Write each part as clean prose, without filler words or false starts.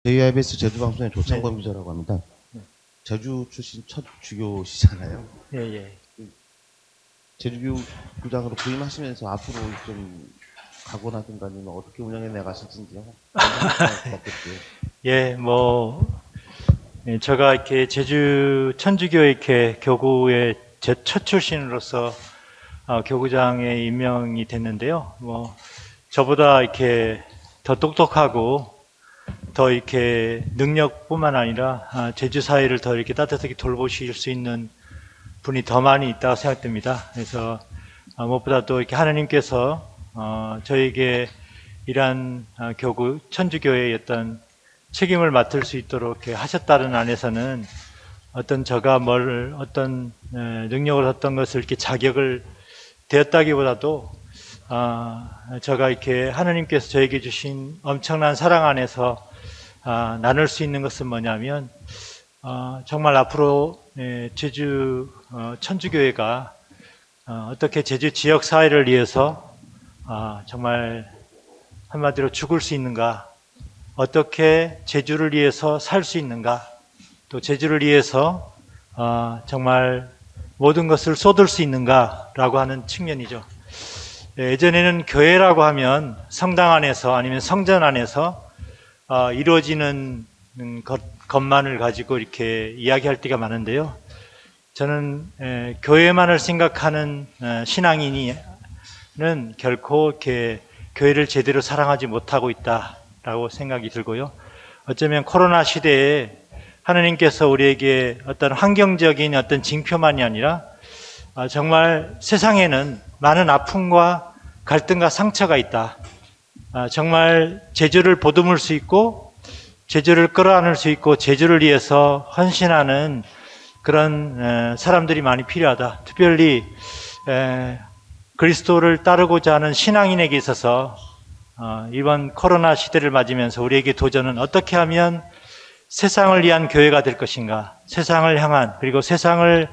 JIBS 제주방송의 조창권 네. 기자라고 합니다. 네. 제주 출신 첫 주교시잖아요. 예, 예. 제주교구장으로 부임하시면서 앞으로 좀 각오나든가 아니면 어떻게 운영해 나가실지요. 부탁드릴게요. 예, 예, 제가 이렇게 제주 천주교 이렇게 교구의 제 첫 출신으로서 교구장에 임명이 됐는데요. 저보다 이렇게 더 똑똑하고 더 이렇게 능력뿐만 아니라 제주 사회를 더 이렇게 따뜻하게 돌보실 수 있는 분이 더 많이 있다고 생각됩니다. 그래서 무엇보다도 이렇게 하나님께서 저에게 이러한 교구 천주교의 어떤 책임을 맡을 수 있도록 이렇게 하셨다는 안에서는 제가 어떤 능력을 어떤 것을 이렇게 자격을 되었다기보다도 제가 이렇게 하나님께서 저에게 주신 엄청난 사랑 안에서 나눌 수 있는 것은 뭐냐면 정말 앞으로 제주 천주교회가 어떻게 제주 지역 사회를 위해서 정말 한마디로 죽을 수 있는가, 어떻게 제주를 위해서 살 수 있는가, 또 제주를 위해서 정말 모든 것을 쏟을 수 있는가라고 하는 측면이죠. 예전에는 교회라고 하면 성당 안에서 아니면 성전 안에서 이루어지는 것만을 가지고 이렇게 이야기할 때가 많은데요. 저는 교회만을 생각하는 신앙인은 결코 이렇게 교회를 제대로 사랑하지 못하고 있다라고 생각이 들고요. 어쩌면 코로나 시대에 하느님께서 우리에게 어떤 환경적인 어떤 징표만이 아니라 정말 세상에는 많은 아픔과 갈등과 상처가 있다. 정말 제주를 보듬을 수 있고 제주를 끌어안을 수 있고 제주를 위해서 헌신하는 그런 사람들이 많이 필요하다. 특별히 그리스도를 따르고자 하는 신앙인에게 있어서 이번 코로나 시대를 맞으면서 우리에게 도전은 어떻게 하면 세상을 위한 교회가 될 것인가, 세상을 향한, 그리고 세상을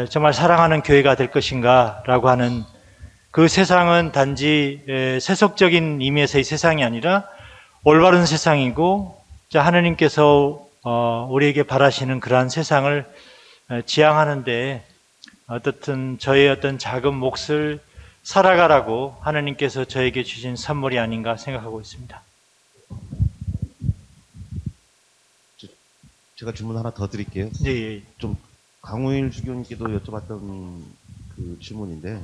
정말 사랑하는 교회가 될 것인가 라고 하는, 그 세상은 단지 세속적인 의미에서의 세상이 아니라 올바른 세상이고 하느님께서 우리에게 바라시는 그러한 세상을 지향하는데 어떻든 저의 어떤 작은 몫을 살아가라고 하느님께서 저에게 주신 선물이 아닌가 생각하고 있습니다. 제가 질문 하나 더 드릴게요. 예, 예. 좀 강우일 주교님께도 여쭤봤던 그 질문인데,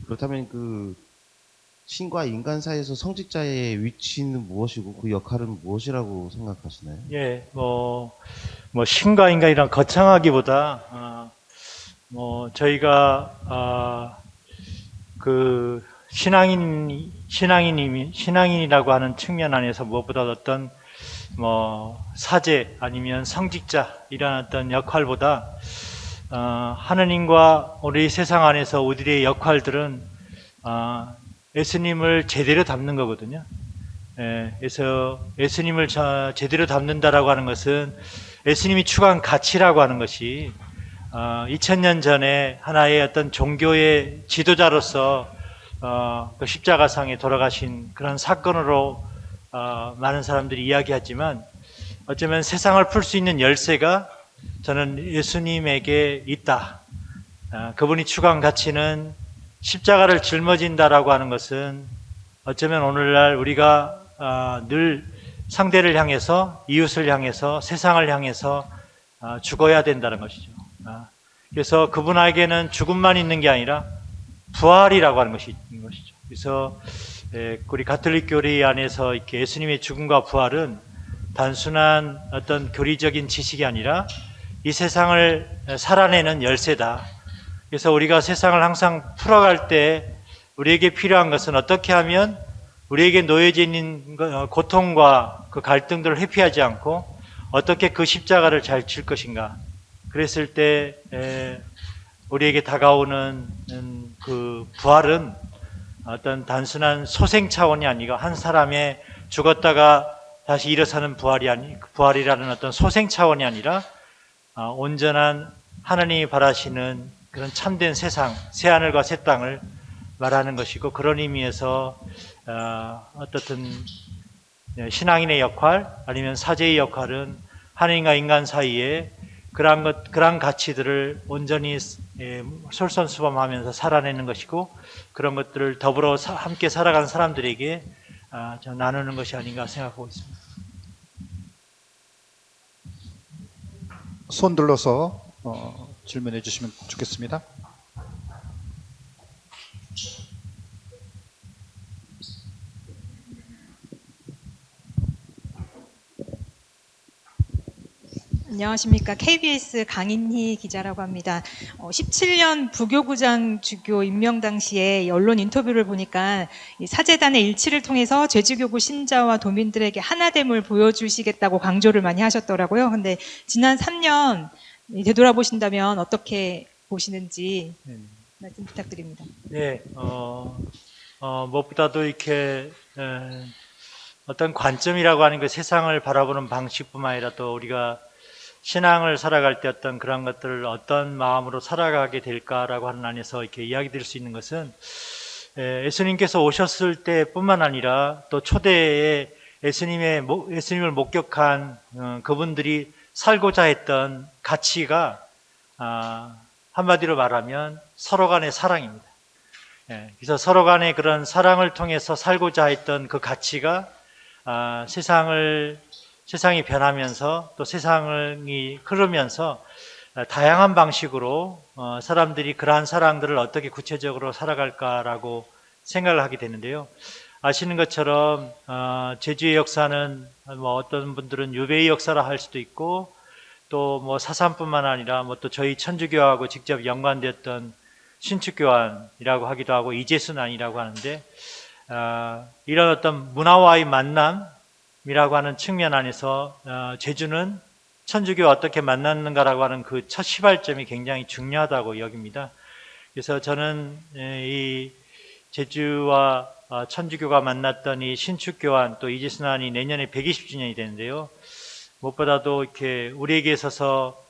그렇다면 그 신과 인간 사이에서 성직자의 위치는 무엇이고 그 역할은 무엇이라고 생각하시나요? 예, 신과 인간이란 거창하기보다 저희가 그 신앙인이라고 하는 측면 안에서 무엇보다 어떤 사제 아니면 성직자 이런 어떤 역할보다 하느님과 우리 세상 안에서 우리의 역할들은 예수님을 제대로 담는 거거든요. 그래서 예수님을 제대로 담는다라고 하는 것은 예수님이 추구한 가치라고 하는 것이 2000년 전에 하나의 어떤 종교의 지도자로서 그 십자가상에 돌아가신 그런 사건으로 많은 사람들이 이야기하지만 어쩌면 세상을 풀 수 있는 열쇠가 저는 예수님에게 있다. 그분이 추구한 가치는 십자가를 짊어진다라고 하는 것은 어쩌면 오늘날 우리가 늘 상대를 향해서, 이웃을 향해서, 세상을 향해서 죽어야 된다는 것이죠. 그래서 그분에게는 죽음만 있는 게 아니라 부활이라고 하는 것이 있는 것이죠. 그래서 우리 가톨릭 교리 안에서 이렇게 예수님의 죽음과 부활은 단순한 어떤 교리적인 지식이 아니라 이 세상을 살아내는 열쇠다. 그래서 우리가 세상을 항상 풀어갈 때 우리에게 필요한 것은 어떻게 하면 우리에게 놓여져 있는 고통과 그 갈등들을 회피하지 않고 어떻게 그 십자가를 잘 칠 것인가. 그랬을 때 우리에게 다가오는 그 부활은 어떤 단순한 소생 차원이 아니라 한 사람의 죽었다가 다시 일어서는 부활이라는 어떤 소생 차원이 아니라 온전한 하나님이 바라시는 그런 참된 세상, 새하늘과 새 땅을 말하는 것이고, 그런 의미에서 어떻든 신앙인의 역할 아니면 사제의 역할은 하나님과 인간 사이에 그러한 가치들을 온전히 솔선수범하면서 살아내는 것이고 그런 것들을 더불어 함께 살아가는 사람들에게 나누는 것이 아닌가 생각하고 있습니다. 손 들러서 질문해 주시면 좋겠습니다. 안녕하십니까. KBS 강인희 기자라고 합니다. 17년 부교구장 주교 임명 당시에 언론 인터뷰를 보니까 이 사제단의 일치를 통해서 제주교구 신자와 도민들에게 하나됨을 보여주시겠다고 강조를 많이 하셨더라고요. 근데 지난 3년 되돌아보신다면 어떻게 보시는지 말씀 부탁드립니다. 네, 무엇보다도 이렇게 어떤 관점이라고 하는 그 세상을 바라보는 방식뿐만 아니라 또 우리가 신앙을 살아갈 때 어떤 그런 것들을 어떤 마음으로 살아가게 될까라고 하는 안에서 이렇게 이야기 드릴 수 있는 것은 예수님께서 오셨을 때뿐만 아니라 또 초대에 예수님을 목격한 그분들이 살고자 했던 가치가 한마디로 말하면 서로 간의 사랑입니다. 그래서 서로 간의 그런 사랑을 통해서 살고자 했던 그 가치가 세상이 변하면서 또 세상이 흐르면서 다양한 방식으로 사람들이 그러한 사랑들을 어떻게 구체적으로 살아갈까라고 생각을 하게 되는데요. 아시는 것처럼 제주의 역사는 뭐 어떤 분들은 유배의 역사라 할 수도 있고 또 뭐 사삼뿐만 아니라 뭐 또 저희 천주교하고 직접 연관되었던 신축교환이라고 하기도 하고 이재순환이라고 하는데 이런 어떤 문화와의 만남이라고 하는 측면 안에서 제주는 천주교와 어떻게 만났는가라고 하는 그 첫 시발점이 굉장히 중요하다고 여깁니다. 그래서 저는 이 제주와 천주교가 만났던 이 신축교환 또 이재순환이 내년에 120주년이 되는데요. 무엇보다도 이렇게 우리에게 있어서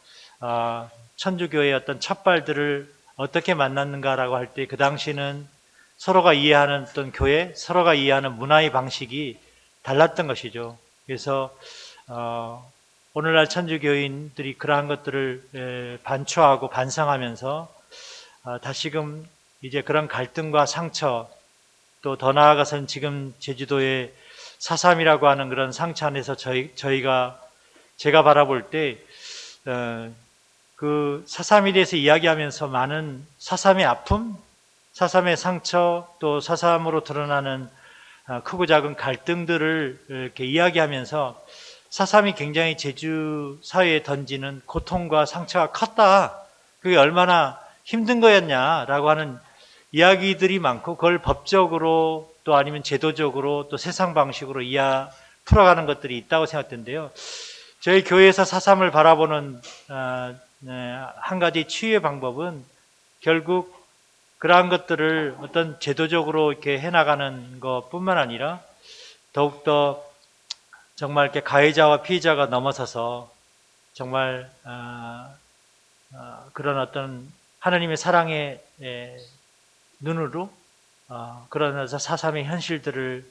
천주교의 어떤 첫발들을 어떻게 만났는가라고 할 때 그 당시는 서로가 이해하는 어떤 교회, 서로가 이해하는 문화의 방식이 달랐던 것이죠. 그래서 오늘날 천주교인들이 그러한 것들을 반추하고 반성하면서 다시금 이제 그런 갈등과 상처 또 더 나아가서는 지금 제주도의 4.3이라고 하는 그런 상처 안에서 제가 바라볼 때 그 4.3에 대해서 이야기하면서 많은 4.3의 아픔, 4.3의 상처, 또 4.3으로 드러나는 크고 작은 갈등들을 이렇게 이야기하면서 4.3이 굉장히 제주 사회에 던지는 고통과 상처가 컸다. 그게 얼마나 힘든 거였냐라고 하는 이야기들이 많고 그걸 법적으로 또 아니면 제도적으로 또 세상 방식으로 풀어가는 것들이 있다고 생각되는데요. 저희 교회에서 4.3을 바라보는 한 가지 치유의 방법은 결국 그러한 것들을 어떤 제도적으로 이렇게 해나가는 것뿐만 아니라 더욱더 정말 이렇게 가해자와 피해자가 넘어서서 정말 그런 어떤 하나님의 사랑의 눈으로 그런 4.3의 현실들을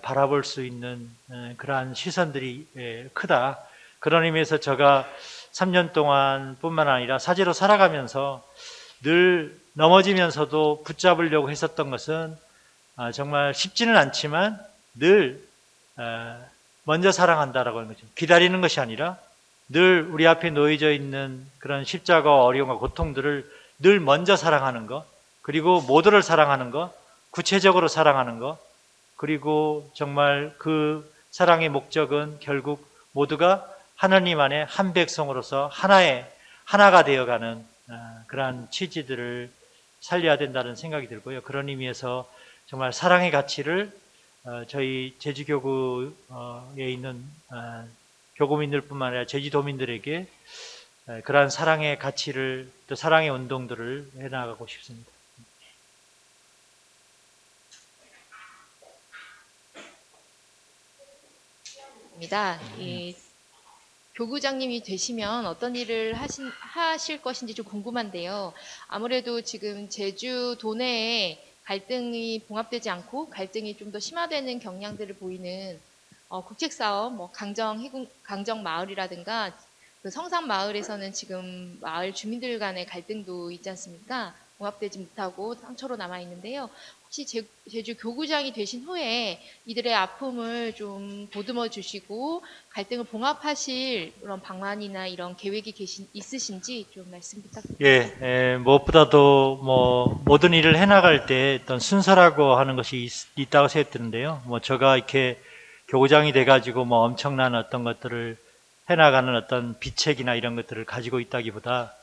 바라볼 수 있는 그러한 시선들이 크다. 그런 의미에서 제가 3년 동안 뿐만 아니라 사제로 살아가면서 늘 넘어지면서도 붙잡으려고 했었던 것은 정말 쉽지는 않지만 늘 먼저 사랑한다라고 하는 거죠. 기다리는 것이 아니라 늘 우리 앞에 놓여져 있는 그런 십자가와 어려움과 고통들을 늘 먼저 사랑하는 것, 그리고 모두를 사랑하는 것, 구체적으로 사랑하는 것, 그리고 정말 그 사랑의 목적은 결국 모두가 하나님 안에 한 백성으로서 하나가 되어가는 그러한 취지들을 살려야 된다는 생각이 들고요. 그런 의미에서 정말 사랑의 가치를 저희 제주교구에 있는 교구민들뿐만 아니라 제주도민들에게 그러한 사랑의 가치를 또 사랑의 운동들을 해나가고 싶습니다. 이 교구장님이 되시면 어떤 일을 하실 것인지 좀 궁금한데요. 아무래도 지금 제주 도내에 갈등이 봉합되지 않고 갈등이 좀 더 심화되는 경향들을 보이는 국책사업, 뭐 강정 마을이라든가 그 성산 마을에서는 지금 마을 주민들 간의 갈등도 있지 않습니까? 봉합되지 못하고 상처로 남아 있는데요. 혹시 제주 교구장이 되신 후에 이들의 아픔을 좀 보듬어 주시고 갈등을 봉합하실 그런 방안이나 이런 계획이 있으신지 좀 말씀 부탁드립니다. 예, 무엇보다도 뭐 모든 일을 해나갈 때 어떤 순서라고 하는 것이 있다고 생각드는데요. 뭐 제가 이렇게 교구장이 돼가지고 뭐 엄청난 어떤 것들을 해나가는 어떤 비책이나 이런 것들을 가지고 있다기보다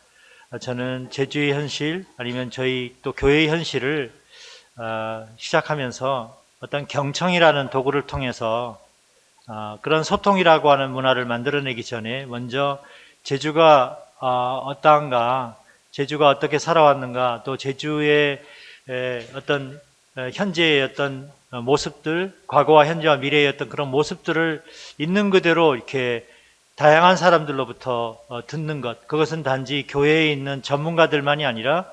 저는 제주의 현실 아니면 저희 또 교회의 현실을 시작하면서 어떤 경청이라는 도구를 통해서 그런 소통이라고 하는 문화를 만들어내기 전에 먼저 제주가 어떠한가, 제주가 어떻게 살아왔는가, 또 제주의 어떤 현재의 어떤 모습들, 과거와 현재와 미래의 어떤 그런 모습들을 있는 그대로 이렇게 다양한 사람들로부터 듣는 것, 그것은 단지 교회에 있는 전문가들만이 아니라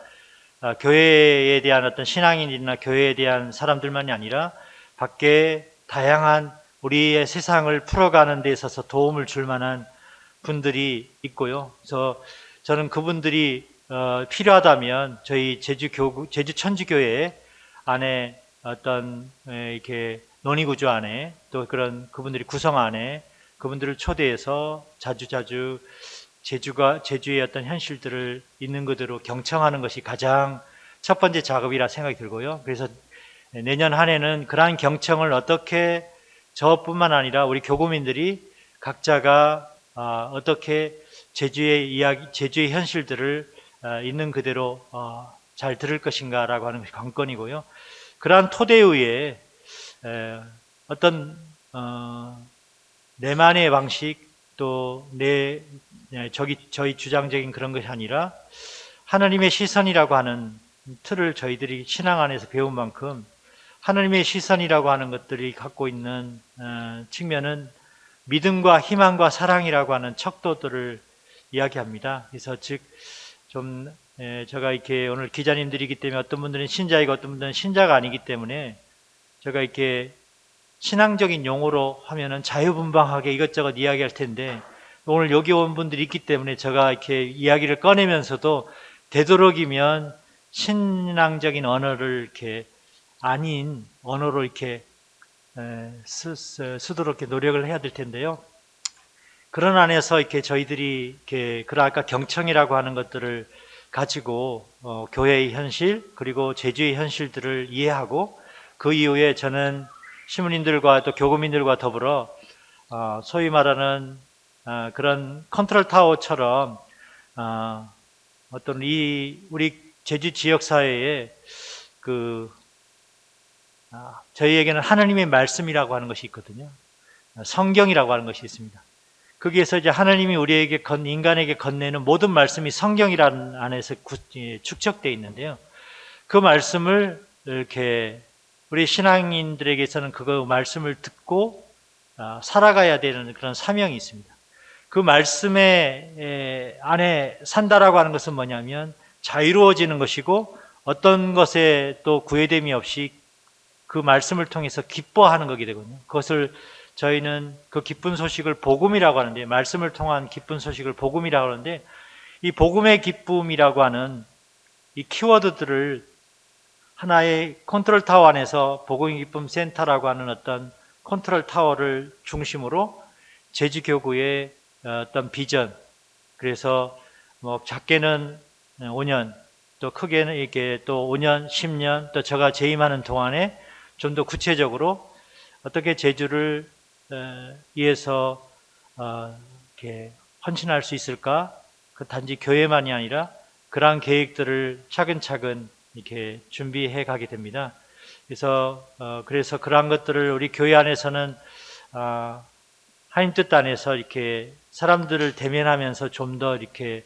교회에 대한 어떤 신앙인이나 교회에 대한 사람들만이 아니라 밖에 다양한 우리의 세상을 풀어가는 데 있어서 도움을 줄 만한 분들이 있고요. 그래서 저는 그분들이 필요하다면 저희 제주 천주교회 안에 어떤 이렇게 논의구조 안에 또 그런 그분들이 구성 안에 그분들을 초대해서 자주 제주의 어떤 현실들을 있는 그대로 경청하는 것이 가장 첫 번째 작업이라 생각이 들고요. 그래서 내년 한 해는 그러한 경청을 어떻게 저뿐만 아니라 우리 교구민들이 각자가 어떻게 제주의 이야기, 제주의 현실들을 있는 그대로 잘 들을 것인가라고 하는 것이 관건이고요. 그러한 토대 위에 어떤 내만의 방식 또 저희 주장적인 그런 것이 아니라 하나님의 시선이라고 하는 틀을 저희들이 신앙 안에서 배운 만큼 하나님의 시선이라고 하는 것들이 갖고 있는 측면은 믿음과 희망과 사랑이라고 하는 척도들을 이야기합니다. 그래서 제가 이렇게 오늘 기자님들이기 때문에 어떤 분들은 신자이고 어떤 분들은 신자가 아니기 때문에 제가 이렇게 신앙적인 용어로 하면은 자유분방하게 이것저것 이야기할 텐데 오늘 여기 온 분들이 있기 때문에 제가 이렇게 이야기를 꺼내면서도 되도록이면 신앙적인 언어를 이렇게 아닌 언어로 이렇게 쓰도록 이렇게 노력을 해야 될 텐데요. 그런 안에서 이렇게 저희들이 이렇게 아까 경청이라고 하는 것들을 가지고 교회의 현실 그리고 제주의 현실들을 이해하고 그 이후에 저는 시민인들과 또 교구민들과 더불어 소위 말하는 그런 컨트롤 타워처럼 어떤 우리 제주 지역 사회에 저희에게는 하나님의 말씀이라고 하는 것이 있거든요. 성경이라고 하는 것이 있습니다. 거기에서 이제 하나님이 우리에게 인간에게 건네는 모든 말씀이 성경이라는 안에서 축적되어 있는데요. 그 말씀을 이렇게 우리 신앙인들에게서는 그 말씀을 듣고 살아가야 되는 그런 사명이 있습니다. 그 말씀의 안에 산다라고 하는 것은 뭐냐면 자유로워지는 것이고 어떤 것에 또 구애됨이 없이 그 말씀을 통해서 기뻐하는 거게 되거든요. 그것을 저희는 그 기쁜 소식을 복음이라고 하는데 말씀을 통한 기쁜 소식을 복음이라고 하는데 이 복음의 기쁨이라고 하는 이 키워드들을 하나의 컨트롤 타워 안에서 복음의 기쁨 센터라고 하는 어떤 컨트롤 타워를 중심으로 제주교구의 어떤 비전 그래서 뭐 작게는 5년 또 크게는 이렇게 또 5년, 10년 또 제가 재임하는 동안에 좀 더 구체적으로 어떻게 제주를 위해서 이렇게 헌신할 수 있을까? 그 단지 교회만이 아니라 그러한 계획들을 차근차근 이렇게 준비해 가게 됩니다. 그래서 그러한 것들을 우리 교회 안에서는 하나님 뜻 안에서 이렇게 사람들을 대면하면서 좀 더 이렇게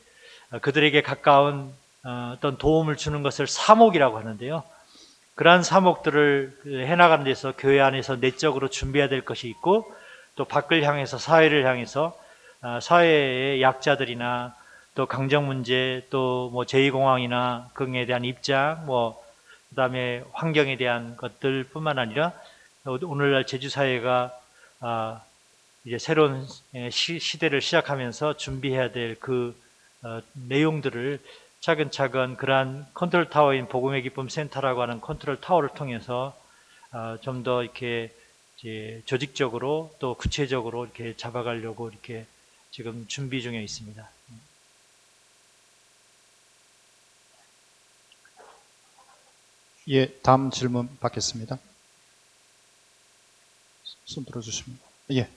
그들에게 가까운 어떤 도움을 주는 것을 사목이라고 하는데요. 그러한 사목들을 해나가는 데서 교회 안에서 내적으로 준비해야 될 것이 있고 또 밖을 향해서 사회를 향해서 사회의 약자들이나 또 강정 문제 또 뭐 제2공항이나 그에 대한 입장 그다음에 환경에 대한 것들뿐만 아니라 오늘날 제주 사회가 이제 새로운 시대를 시작하면서 준비해야 될 그 내용들을 차근차근 그러한 컨트롤 타워인 복음의 기쁨 센터라고 하는 컨트롤 타워를 통해서 좀 더 이렇게 이제 조직적으로 또 구체적으로 이렇게 잡아가려고 이렇게 지금 준비 중에 있습니다. 예, 다음 질문 받겠습니다. 손 들어주시면. 예.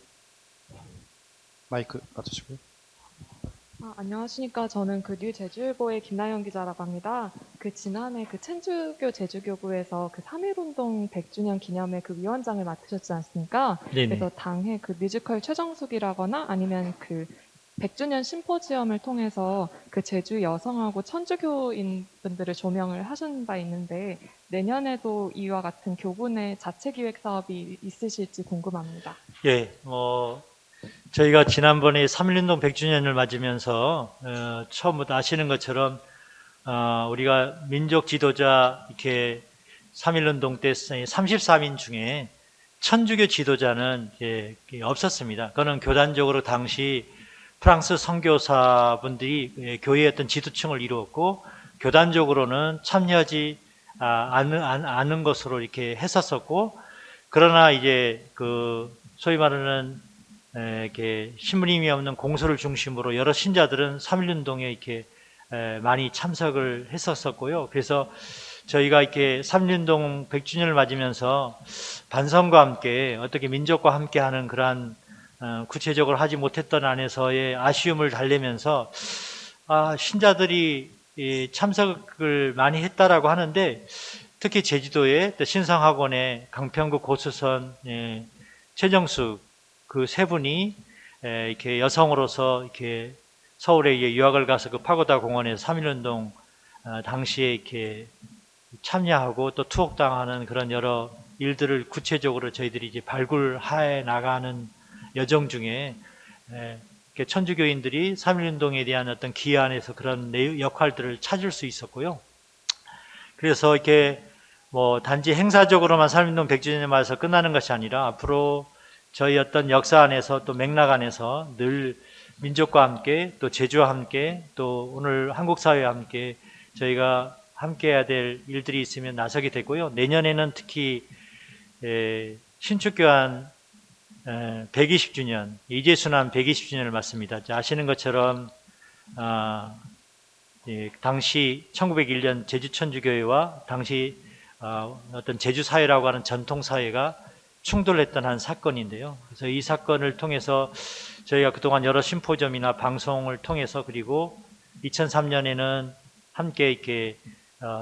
마이크 받으시고요. 안녕하십니까. 저는 그 뉴 제주일보의 김나영 기자라고 합니다. 그 지난해 그 천주교 제주교구에서 그 3.1운동 100주년 기념회 그 위원장을 맡으셨지 않습니까? 네네. 그래서 당해 그 뮤지컬 최정숙이라거나 아니면 그 100주년 심포지엄을 통해서 그 제주 여성하고 천주교인 분들을 조명을 하신 바 있는데 내년에도 이와 같은 교군의 자체 기획 사업이 있으실지 궁금합니다. 예, 저희가 지난번에 3.1운동 100주년을 맞으면서 처음부터 아시는 것처럼 우리가 민족 지도자 이렇게 3.1운동 때 33인 중에 천주교 지도자는 없었습니다. 그거는 교단적으로 당시 프랑스 선교사분들이 교회의 어떤 지도층을 이루었고 교단적으로는 참여하지 않은 것으로 이렇게 했었었고, 그러나 이제 그 소위 말하는 이렇게 신부님이 없는 공소를 중심으로 여러 신자들은 3.1운동에 이렇게 많이 참석을 했었었고요. 그래서 저희가 이렇게 3.1운동 100주년을 맞으면서 반성과 함께 어떻게 민족과 함께 하는 그러한 구체적으로 하지 못했던 안에서의 아쉬움을 달래면서 신자들이 참석을 많이 했다라고 하는데, 특히 제주도의 신성학원의 강평구 고수선 최정숙 그 세 분이 이렇게 여성으로서 이렇게 서울에 유학을 가서 그 파고다 공원에서 3.1운동 당시에 이렇게 참여하고 또 투옥당하는 그런 여러 일들을 구체적으로 저희들이 이제 발굴해 나가는 여정 중에 이렇게 천주교인들이 3.1운동에 대한 어떤 기여 안에서 그런 역할들을 찾을 수 있었고요. 그래서 이렇게 단지 행사적으로만 3.1운동 100주년에 맞아서 끝나는 것이 아니라 앞으로 저희 어떤 역사 안에서 또 맥락 안에서 늘 민족과 함께 또 제주와 함께 또 오늘 한국 사회와 함께 저희가 함께 해야 될 일들이 있으면 나서게 되고요. 내년에는 특히 신축교환 120주년, 이재순환 120주년을 맞습니다. 아시는 것처럼 당시 1901년 제주천주교회와 당시 어떤 제주사회라고 하는 전통사회가 충돌했던 한 사건인데요. 그래서 이 사건을 통해서 저희가 그동안 여러 심포지엄이나 방송을 통해서, 그리고 2003년에는 함께 이렇게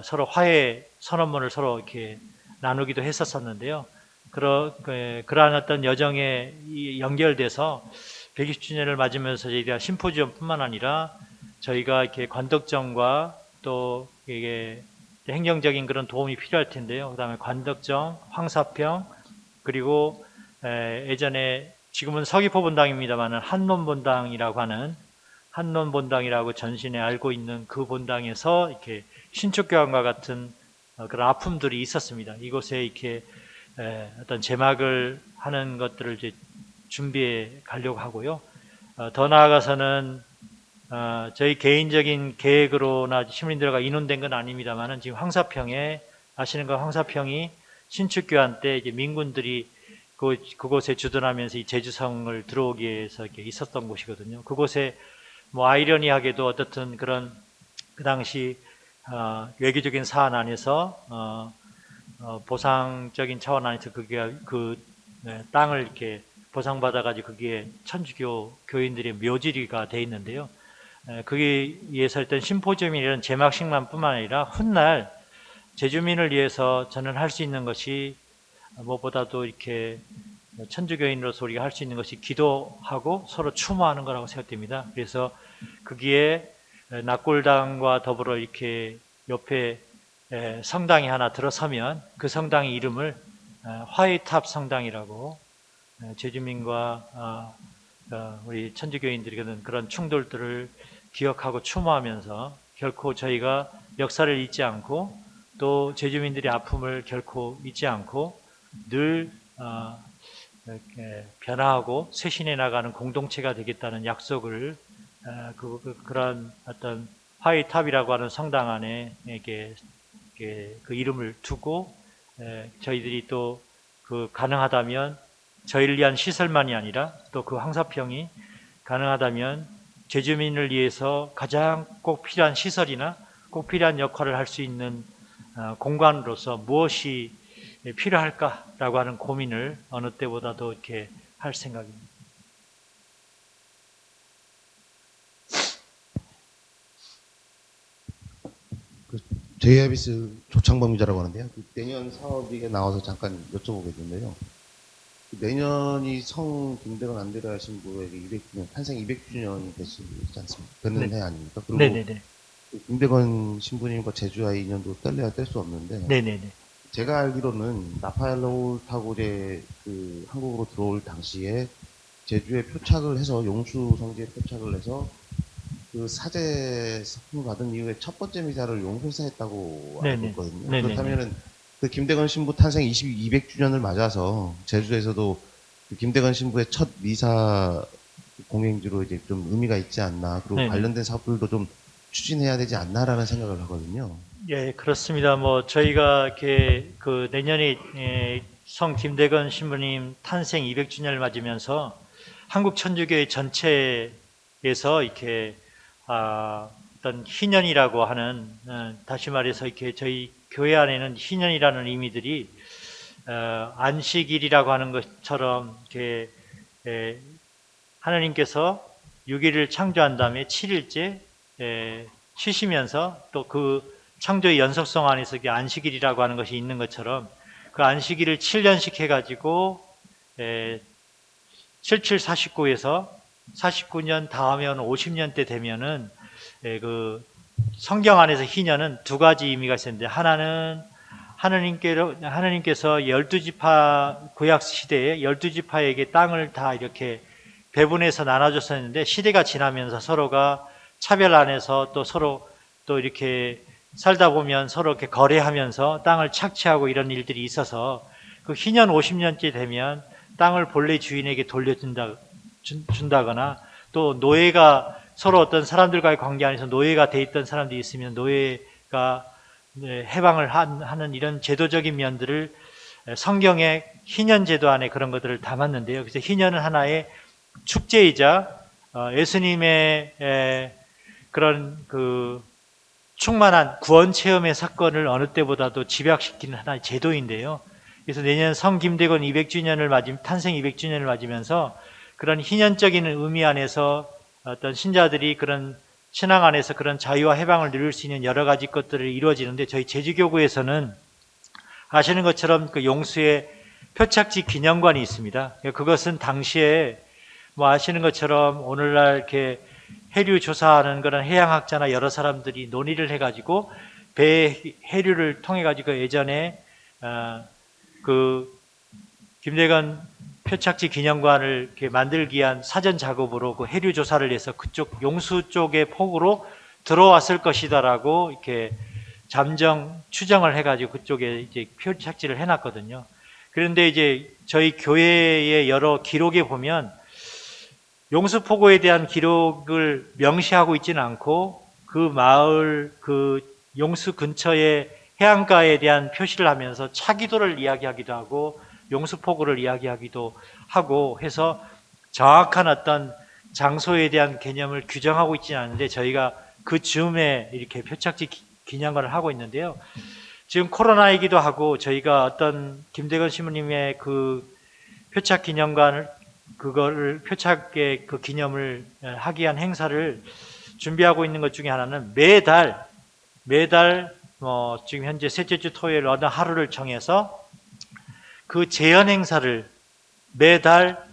서로 화해 선언문을 서로 이렇게 나누기도 했었었는데요. 그러한 어떤 여정에 연결돼서 120주년을 맞으면서 저희가 심포지엄뿐만 아니라 저희가 이렇게 관덕정과 또 이게 행정적인 그런 도움이 필요할 텐데요. 그다음에 관덕정, 황사평, 그리고 예전에 지금은 서귀포 본당입니다만은 한론 본당이라고 하는 한론 본당이라고 전신에 알고 있는 그 본당에서 이렇게 신축교환과 같은 그런 아픔들이 있었습니다. 이곳에 이렇게 어떤 제막을 하는 것들을 이제 준비해 가려고 하고요. 더 나아가서는 저희 개인적인 계획으로나 시민들과 의논된 건 아닙니다만은 지금 황사평에 아시는 거, 황사평이 신축교환 때 이제 민군들이 그곳에 주둔하면서 이 제주성을 들어오기 위해서 이렇게 있었던 곳이거든요. 그곳에 아이러니하게도 어떻든 그런 그 당시 외교적인 사안 안에서 보상적인 차원 안에서 그 땅을 이렇게 보상받아가지고 거기에 천주교 교인들의 묘지리가 돼 있는데요. 거기에 위해서 일단 심포지엄이 이런 제막식만뿐만 아니라 훗날 제주민을 위해서 저는 할 수 있는 것이 무엇보다도 이렇게 천주교인으로서 우리가 할 수 있는 것이 기도하고 서로 추모하는 거라고 생각됩니다. 그래서 거기에 낙골당과 더불어 이렇게 옆에 성당이 하나 들어서면 그 성당의 이름을 화해탑 성당이라고, 제주민과 우리 천주교인들이 그런 충돌들을 기억하고 추모하면서 결코 저희가 역사를 잊지 않고 또 제주민들의 아픔을 결코 잊지 않고 늘 이렇게 변화하고 쇄신해 나가는 공동체가 되겠다는 약속을 그런 어떤 화이탑이라고 하는 성당 안에 이렇게 그 이름을 두고 저희들이 또 그 가능하다면 저희를 위한 시설만이 아니라 또 그 황사평이 가능하다면 제주민을 위해서 가장 꼭 필요한 시설이나 꼭 필요한 역할을 할 수 있는 공간으로서 무엇이 필요할까라고 하는 고민을 어느 때보다도 이렇게 할 생각입니다. JIBS 조창범 기자라고 하는데요. 내년 사업이 나와서 잠깐 여쭤보겠는데요. 내년이 성 김대건 안데라 신부에게 200주년, 탄생 200주년이 되지 않습니까? 되는 네. 해 아닙니까? 그리고 네네네. 김대건 신부님과 제주와의 인연도 뗄래야 뗄 수 없는데, 네네네. 제가 알기로는 라파엘 로울 타고 이제 그 한국으로 들어올 당시에 제주에 표착을 해서 용수 성지에 표착을 해서 그 사제 상을 받은 이후에 첫 번째 미사를 용서에서 했다고 네네. 알고 있거든요. 네네네. 그렇다면은 그 김대건 신부 탄생 200주년을 맞아서 제주에서도 그 김대건 신부의 첫 미사 공행지로 이제 좀 의미가 있지 않나, 그리고 네네. 관련된 사업들도 좀 추진해야 되지 않나라는 생각을 하거든요. 예, 그렇습니다. 뭐 저희가 이렇게 그 내년에 성 김대건 신부님 탄생 200주년을 맞으면서 한국 천주교회 전체에서 이렇게 어떤 희년이라고 하는 다시 말해서 이렇게 저희 교회 안에는 희년이라는 의미들이 안식일이라고 하는 것처럼 이렇게 하나님께서 6일을 창조한 다음에 7일째 쉬시면서 또 그 창조의 연속성 안에서 안식일이라고 하는 것이 있는 것처럼 그 안식일을 7년씩 해가지고 7749에서 49년 다음에는 50년 때 되면은 그 성경 안에서 희년은 두 가지 의미가 있었는데, 하나는 하나님께서 12지파 구약 시대에 12지파에게 땅을 다 이렇게 배분해서 나눠줬었는데, 시대가 지나면서 서로가 차별 안에서 또 서로 또 이렇게 살다 보면 서로 이렇게 거래하면서 땅을 착취하고 이런 일들이 있어서 그 희년 50년째 되면 땅을 본래 주인에게 준다거나 또 노예가 서로 어떤 사람들과의 관계 안에서 노예가 돼 있던 사람들이 있으면 노예가 해방을 하는 이런 제도적인 면들을 성경의 희년 제도 안에 그런 것들을 담았는데요. 그래서 희년은 하나의 축제이자 예수님의 그런 그 충만한 구원 체험의 사건을 어느 때보다도 집약시키는 하나의 제도인데요. 그래서 내년 성 김대건 200주년을 탄생 200주년을 맞으면서 그런 희년적인 의미 안에서 어떤 신자들이 그런 신앙 안에서 그런 자유와 해방을 누릴 수 있는 여러 가지 것들을 이루어지는데, 저희 제주교구에서는 아시는 것처럼 그 용수에 표착지 기념관이 있습니다. 그것은 당시에 뭐 아시는 것처럼 오늘날 이렇게 해류 조사하는 그런 해양학자나 여러 사람들이 논의를 해가지고 배 해류를 통해가지고 예전에 그 김대건 표착지 기념관을 이렇게 만들기 위한 사전 작업으로 그 해류 조사를 해서 그쪽 용수 쪽의 폭으로 들어왔을 것이다라고 이렇게 추정을 해가지고 그쪽에 이제 표착지를 해놨거든요. 그런데 이제 저희 교회의 여러 기록에 보면 용수포고에 대한 기록을 명시하고 있지는 않고 그 마을 그 용수 근처의 해안가에 대한 표시를 하면서 차기도를 이야기하기도 하고 용수포고를 이야기하기도 하고 해서 정확한 어떤 장소에 대한 개념을 규정하고 있지는 않은데, 저희가 그 즈음에 이렇게 표착지 기념관을 하고 있는데요. 지금 코로나이기도 하고 저희가 어떤 김대건 신부님의 그 표착 기념관을 표착의 그 기념을 하기 위한 행사를 준비하고 있는 것 중에 하나는 매달 지금 현재 셋째 주 토요일 어느 하루를 정해서 그 재현 행사를 매달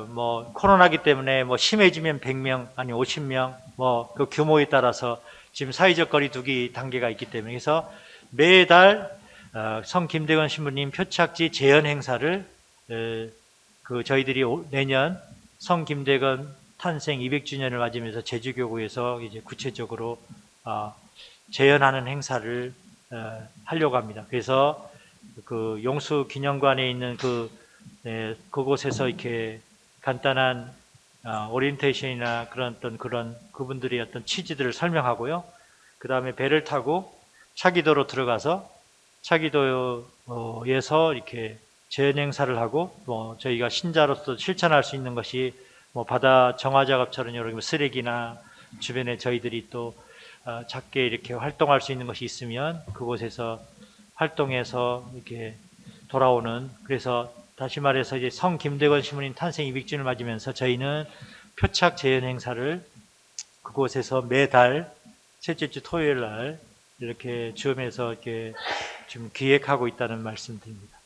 뭐 코로나기 때문에 뭐 심해지면 100명 아니 50명 뭐 그 규모에 따라서 지금 사회적 거리 두기 단계가 있기 때문에, 그래서 매달 성 김대건 신부님 표착지 재현 행사를 그 저희들이 내년 성 김대건 탄생 200주년을 맞으면서 제주교구에서 이제 구체적으로 재현하는 행사를 하려고 합니다. 그래서 그 용수 기념관에 있는 그 그곳에서 이렇게 간단한 오리엔테이션이나 그런 그분들의 어떤 취지들을 설명하고요. 그 다음에 배를 타고 차기도로 들어가서 차기도에서 이렇게 재연 행사를 하고 저희가 신자로서 실천할 수 있는 것이 바다 정화작업처럼 여러 개 쓰레기나 주변에 저희들이 또 작게 이렇게 활동할 수 있는 것이 있으면 그곳에서 활동해서 이렇게 돌아오는, 그래서 다시 말해서 이제 성 김대건 신부님 탄생 200주년을 맞으면서 저희는 표착 재연 행사를 그곳에서 매달 셋째 주 토요일 날 이렇게 줌에서 이렇게 지금 기획하고 있다는 말씀드립니다.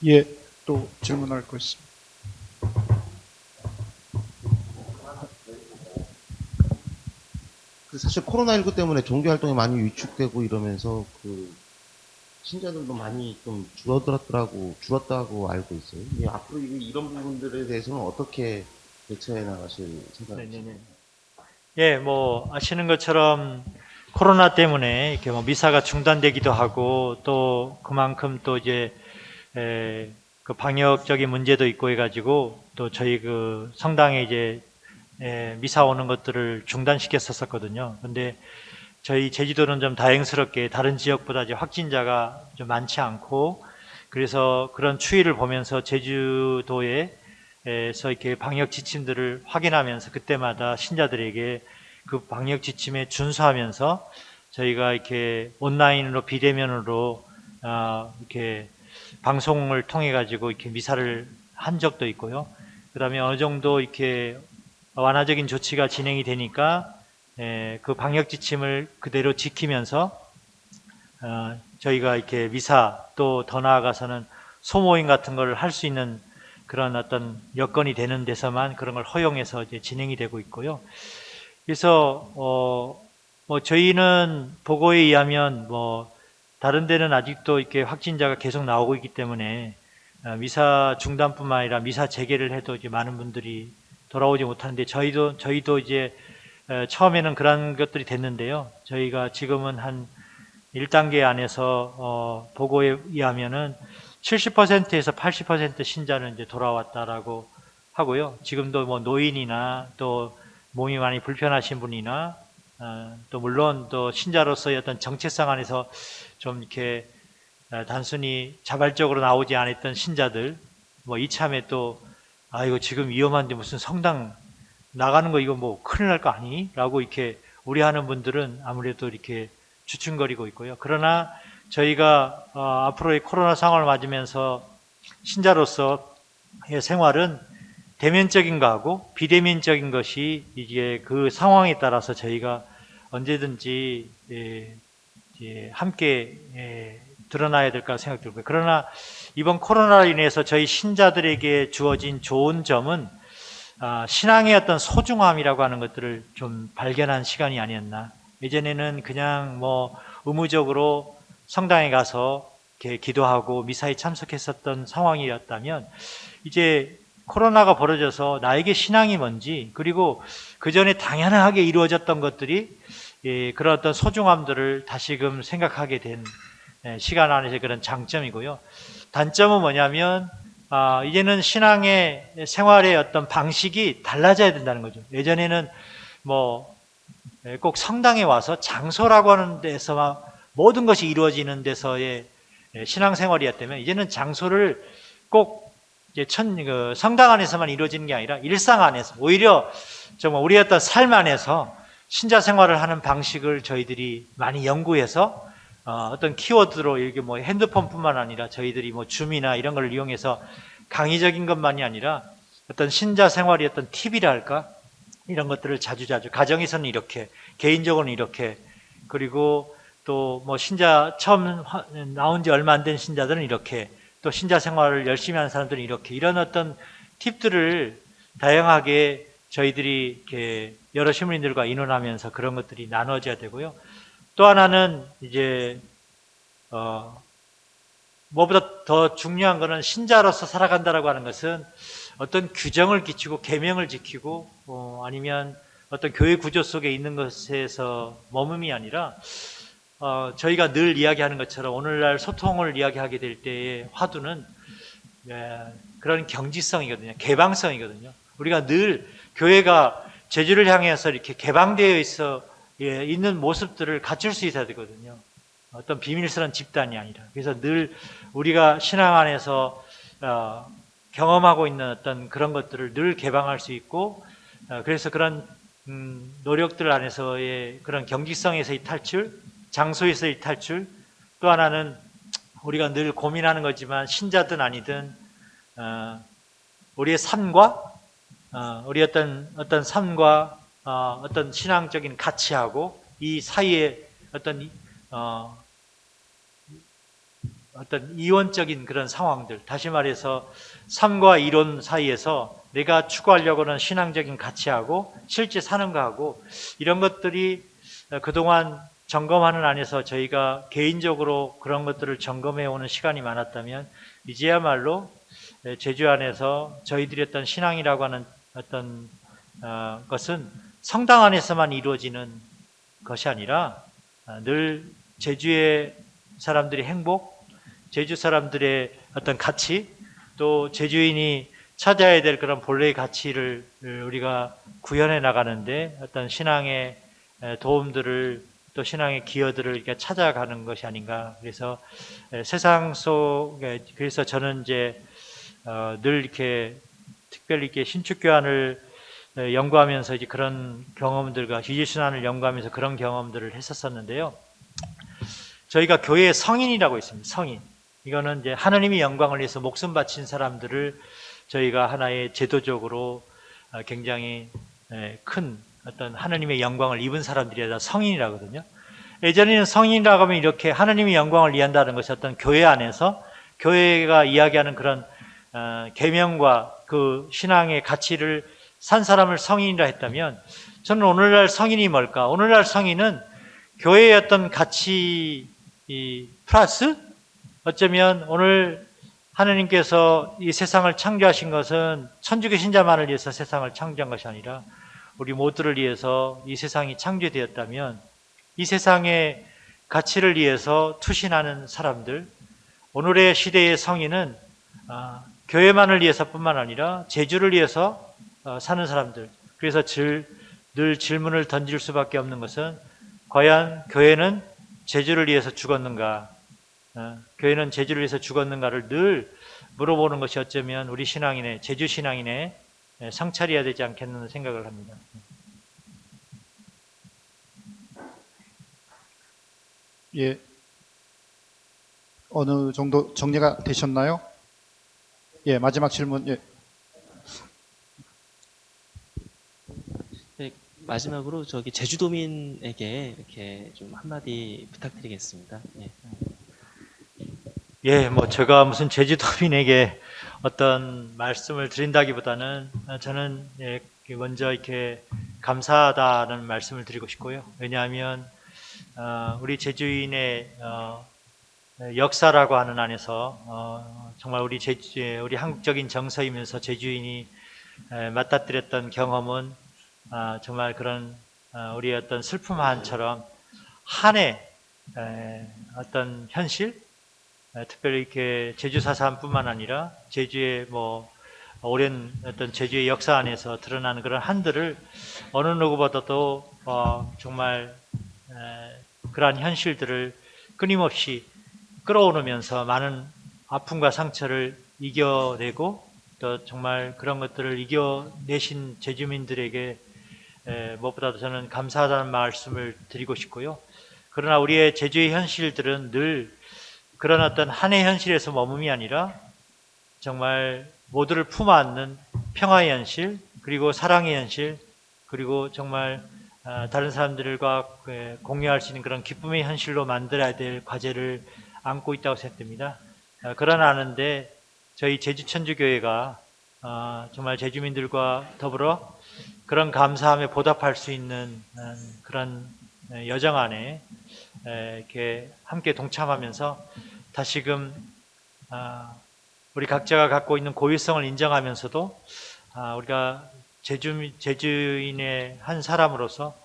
예, 또 질문할 거 있습니다. 사실 코로나19 때문에 종교 활동이 많이 위축되고 이러면서 신자들도 많이 좀 줄었다고 알고 있어요. 앞으로 이런 부분들에 대해서는 어떻게 대처해 나가실 생각이세요? 예, 아시는 것처럼 코로나 때문에 이렇게 미사가 중단되기도 하고 또 그만큼 또 이제 그 방역적인 문제도 있고 해가지고 또 저희 그 성당에 이제 미사 오는 것들을 중단시켰었거든요. 근데 저희 제주도는 좀 다행스럽게 다른 지역보다 이제 확진자가 좀 많지 않고, 그래서 그런 추이를 보면서 제주도에서 이렇게 방역 지침들을 확인하면서 그때마다 신자들에게 그 방역 지침에 준수하면서 저희가 이렇게 온라인으로 비대면으로 이렇게 방송을 통해 가지고 이렇게 미사를 한 적도 있고요. 그다음에 어느 정도 이렇게 완화적인 조치가 진행이 되니까 그 방역 지침을 그대로 지키면서 저희가 이렇게 미사 또 더 나아가서는 소모임 같은 걸 할 수 있는 그런 어떤 여건이 되는 데서만 그런 걸 허용해서 이제 진행이 되고 있고요. 그래서 저희는 보고에 의하면 다른 데는 아직도 이렇게 확진자가 계속 나오고 있기 때문에 미사 중단뿐만 아니라 미사 재개를 해도 이제 많은 분들이 돌아오지 못하는데 저희도 이제 처음에는 그런 것들이 됐는데요. 저희가 지금은 한 1단계 안에서 보고에 의하면은 70%에서 80% 신자는 이제 돌아왔다라고 하고요. 지금도 노인이나 또 몸이 많이 불편하신 분이나 또 물론 또 신자로서의 어떤 정체성 안에서 좀 이렇게 단순히 자발적으로 나오지 않았던 신자들, 이참에 또 이거 지금 위험한데 무슨 성당 나가는 거 이거 큰일 날 거 아니? 라고 이렇게 우려하는 분들은 아무래도 이렇게 주춤거리고 있고요. 그러나 저희가 앞으로의 코로나 상황을 맞으면서 신자로서의 생활은 대면적인 거하고 비대면적인 것이 이제 그 상황에 따라서 저희가 언제든지 함께 드러나야 될까 생각 들고요. 그러나 이번 코로나로 인해서 저희 신자들에게 주어진 좋은 점은 신앙의 어떤 소중함이라고 하는 것들을 좀 발견한 시간이 아니었나. 예전에는 그냥 의무적으로 성당에 가서 이렇게 기도하고 미사에 참석했었던 상황이었다면 이제 코로나가 벌어져서 나에게 신앙이 뭔지, 그리고 그 전에 당연하게 이루어졌던 것들이 그런 어떤 소중함들을 다시금 생각하게 된 시간 안에서 그런 장점이고요. 단점은 뭐냐면 이제는 신앙의 생활의 어떤 방식이 달라져야 된다는 거죠. 예전에는 꼭 성당에 와서 장소라고 하는 데서 모든 것이 이루어지는 데서의 신앙생활이었다면 이제는 장소를 꼭 이제 성당 안에서만 이루어지는 게 아니라 일상 안에서 오히려 정말 우리의 어떤 삶 안에서 신자 생활을 하는 방식을 저희들이 많이 연구해서 어떤 키워드로 이렇게 핸드폰뿐만 아니라 저희들이 줌이나 이런 걸 이용해서 강의적인 것만이 아니라 어떤 신자 생활의 어떤 팁이랄까 이런 것들을 자주자주 가정에서는 이렇게, 개인적으로는 이렇게, 그리고 또 신자 처음 나온 지 얼마 안 된 신자들은 이렇게, 또 신자 생활을 열심히 하는 사람들은 이렇게, 이런 어떤 팁들을 다양하게 저희들이 이렇게 여러 시민들과 의논하면서 그런 것들이 나눠져야 되고요. 또 하나는 이제 무엇보다 더 중요한 것은 신자로서 살아간다라고 하는 것은 어떤 규정을 지키고 계명을 지키고 아니면 어떤 교회 구조 속에 있는 것에서 머금이 아니라 저희가 늘 이야기하는 것처럼 오늘날 소통을 이야기하게 될 때의 화두는 그런 경지성이거든요. 개방성이거든요. 우리가 늘 교회가 제주를 향해서 이렇게 개방되어 있는 모습들을 갖출 수 있어야 되거든요. 어떤 비밀스러운 집단이 아니라. 그래서 늘 우리가 신앙 안에서 경험하고 있는 어떤 그런 것들을 늘 개방할 수 있고, 그래서 그런 노력들 안에서의 그런 경직성에서의 탈출, 장소에서의 탈출, 또 하나는 우리가 늘 고민하는 거지만 신자든 아니든 우리의 삶과 우리 어떤 삶과 어떤 신앙적인 가치하고 이 사이에 어떤 이원적인 그런 상황들, 다시 말해서 삶과 이론 사이에서 내가 추구하려고 하는 신앙적인 가치하고 실제 사는 거하고 이런 것들이 그동안 점검하는 안에서 저희가 개인적으로 그런 것들을 점검해 오는 시간이 많았다면 이제야말로 제주 안에서 저희들이 어떤 신앙이라고 하는 어떤 것은 성당 안에서만 이루어지는 것이 아니라 늘 제주의 사람들의 행복, 제주 사람들의 어떤 가치, 또 제주인이 찾아야 될 그런 본래의 가치를 우리가 구현해 나가는데 어떤 신앙의 도움들을 또 신앙의 기여들을 이렇게 찾아가는 것이 아닌가. 그래서 세상 속에, 그래서 저는 이제 늘 이렇게 특별히 이렇게 신축교환을 연구하면서 이제 그런 경험들과 기지순환을 연구하면서 그런 경험들을 했었었는데요. 저희가 교회의 성인이라고 있습니다. 성인. 이거는 이제 하나님의 영광을 위해서 목숨 바친 사람들을 저희가 하나의 제도적으로 굉장히 큰 어떤 하나님의 영광을 입은 사람들이 다 성인이라거든요. 예전에는 성인이라고 하면 이렇게 하나님의 영광을 이해한다는 것이 어떤 교회 안에서 교회가 이야기하는 그런 계명과 그 신앙의 가치를 산 사람을 성인이라 했다면 저는 오늘날 성인이 뭘까? 오늘날 성인은 교회의 어떤 가치 플러스 어쩌면 오늘 하나님께서 이 세상을 창조하신 것은 천주교 신자만을 위해서 세상을 창조한 것이 아니라 우리 모두를 위해서 이 세상이 창조되었다면 이 세상의 가치를 위해서 투신하는 사람들, 오늘의 시대의 성인은 교회만을 위해서뿐만 아니라 제주를 위해서 사는 사람들. 그래서 늘 질문을 던질 수밖에 없는 것은 과연 교회는 제주를 위해서 죽었는가? 교회는 제주를 위해서 죽었는가를 늘 물어보는 것이 어쩌면 우리 신앙인의, 제주 신앙인의 성찰이어야 되지 않겠는 생각을 합니다. 예, 어느 정도 정리가 되셨나요? 예, 마지막 질문. 예. 네, 마지막으로 저기 제주도민에게 이렇게 좀 한마디 부탁드리겠습니다. 예. 예, 뭐 제가 무슨 제주도민에게 어떤 말씀을 드린다기보다는 저는 먼저 이렇게 감사하다는 말씀을 드리고 싶고요. 왜냐하면 우리 제주인의 역사라고 하는 안에서 정말 우리 한국적인 정서이면서 제주인이 맞닥뜨렸던 경험은 정말 그런 우리의 어떤 슬픔 한처럼 한해 어떤 현실, 특별히 이렇게 제주 사삼뿐만 아니라 제주의 뭐 오랜 어떤 제주의 역사 안에서 드러나는 그런 한들을 어느 누구보다도 정말 그러한 현실들을 끊임없이 끌어오르면서 많은 아픔과 상처를 이겨내고 또 정말 그런 것들을 이겨내신 제주민들에게 무엇보다도 저는 감사하다는 말씀을 드리고 싶고요. 그러나 우리의 제주의 현실들은 늘 그런 어떤 한해 현실에서 머금이 아니라 정말 모두를 품어안는 평화의 현실, 그리고 사랑의 현실, 그리고 정말 다른 사람들과 공유할 수 있는 그런 기쁨의 현실로 만들어야 될 과제를 안고 있다고 생각됩니다. 그러나 아는데 저희 제주천주교회가 정말 제주민들과 더불어 그런 감사함에 보답할 수 있는 그런 여정 안에 이렇게 함께 동참하면서 다시금 우리 각자가 갖고 있는 고유성을 인정하면서도 우리가 제주인의 한 사람으로서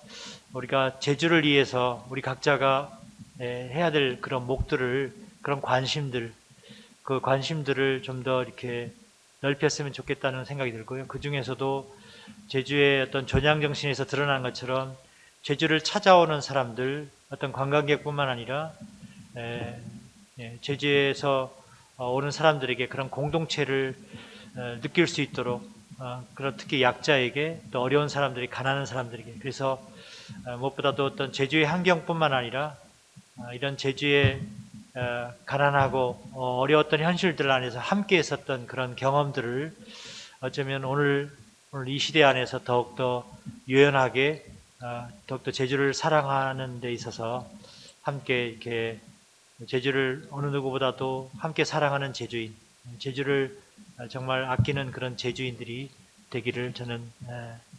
우리가 제주를 위해서 우리 각자가 해야 될 그런 목들을, 그런 관심들, 그 관심들을 좀 더 이렇게 넓혔으면 좋겠다는 생각이 들고요. 그 중에서도 제주의 어떤 존양 정신에서 드러난 것처럼 제주를 찾아오는 사람들, 어떤 관광객뿐만 아니라 제주에서 오는 사람들에게 그런 공동체를 느낄 수 있도록, 그런 특히 약자에게, 또 어려운 사람들이, 가난한 사람들에게, 그래서 무엇보다도 어떤 제주의 환경뿐만 아니라 이런 제주의 가난하고 어려웠던 현실들 안에서 함께 있었던 그런 경험들을 어쩌면 오늘 이 시대 안에서 더욱더 유연하게, 더욱더 제주를 사랑하는 데 있어서 함께 이렇게 제주를 어느 누구보다도 함께 사랑하는 제주인, 제주를 정말 아끼는 그런 제주인들이 되기를 저는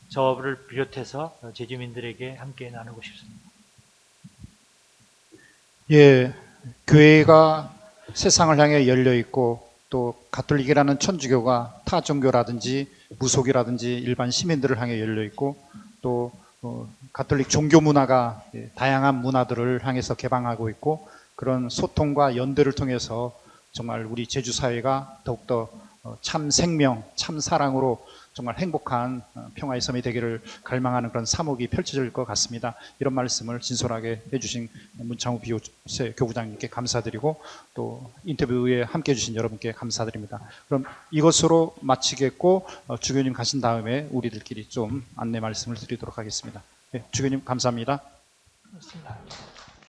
저를 비롯해서 제주민들에게 함께 나누고 싶습니다. 예, 교회가 세상을 향해 열려 있고 또 가톨릭이라는 천주교가 타 종교라든지 무속이라든지 일반 시민들을 향해 열려 있고 또 가톨릭 종교 문화가 다양한 문화들을 향해서 개방하고 있고 그런 소통과 연대를 통해서 정말 우리 제주 사회가 더욱더 참 생명, 참 사랑으로 정말 행복한 평화의 섬이 되기를 갈망하는 그런 사목이 펼쳐질 것 같습니다. 이런 말씀을 진솔하게 해주신 문창우 비호세 교구장님께 감사드리고 또 인터뷰에 함께해 주신 여러분께 감사드립니다. 그럼 이것으로 마치겠고 주교님 가신 다음에 우리들끼리 좀 안내 말씀을 드리도록 하겠습니다. 네, 주교님 감사합니다. 그렇습니다.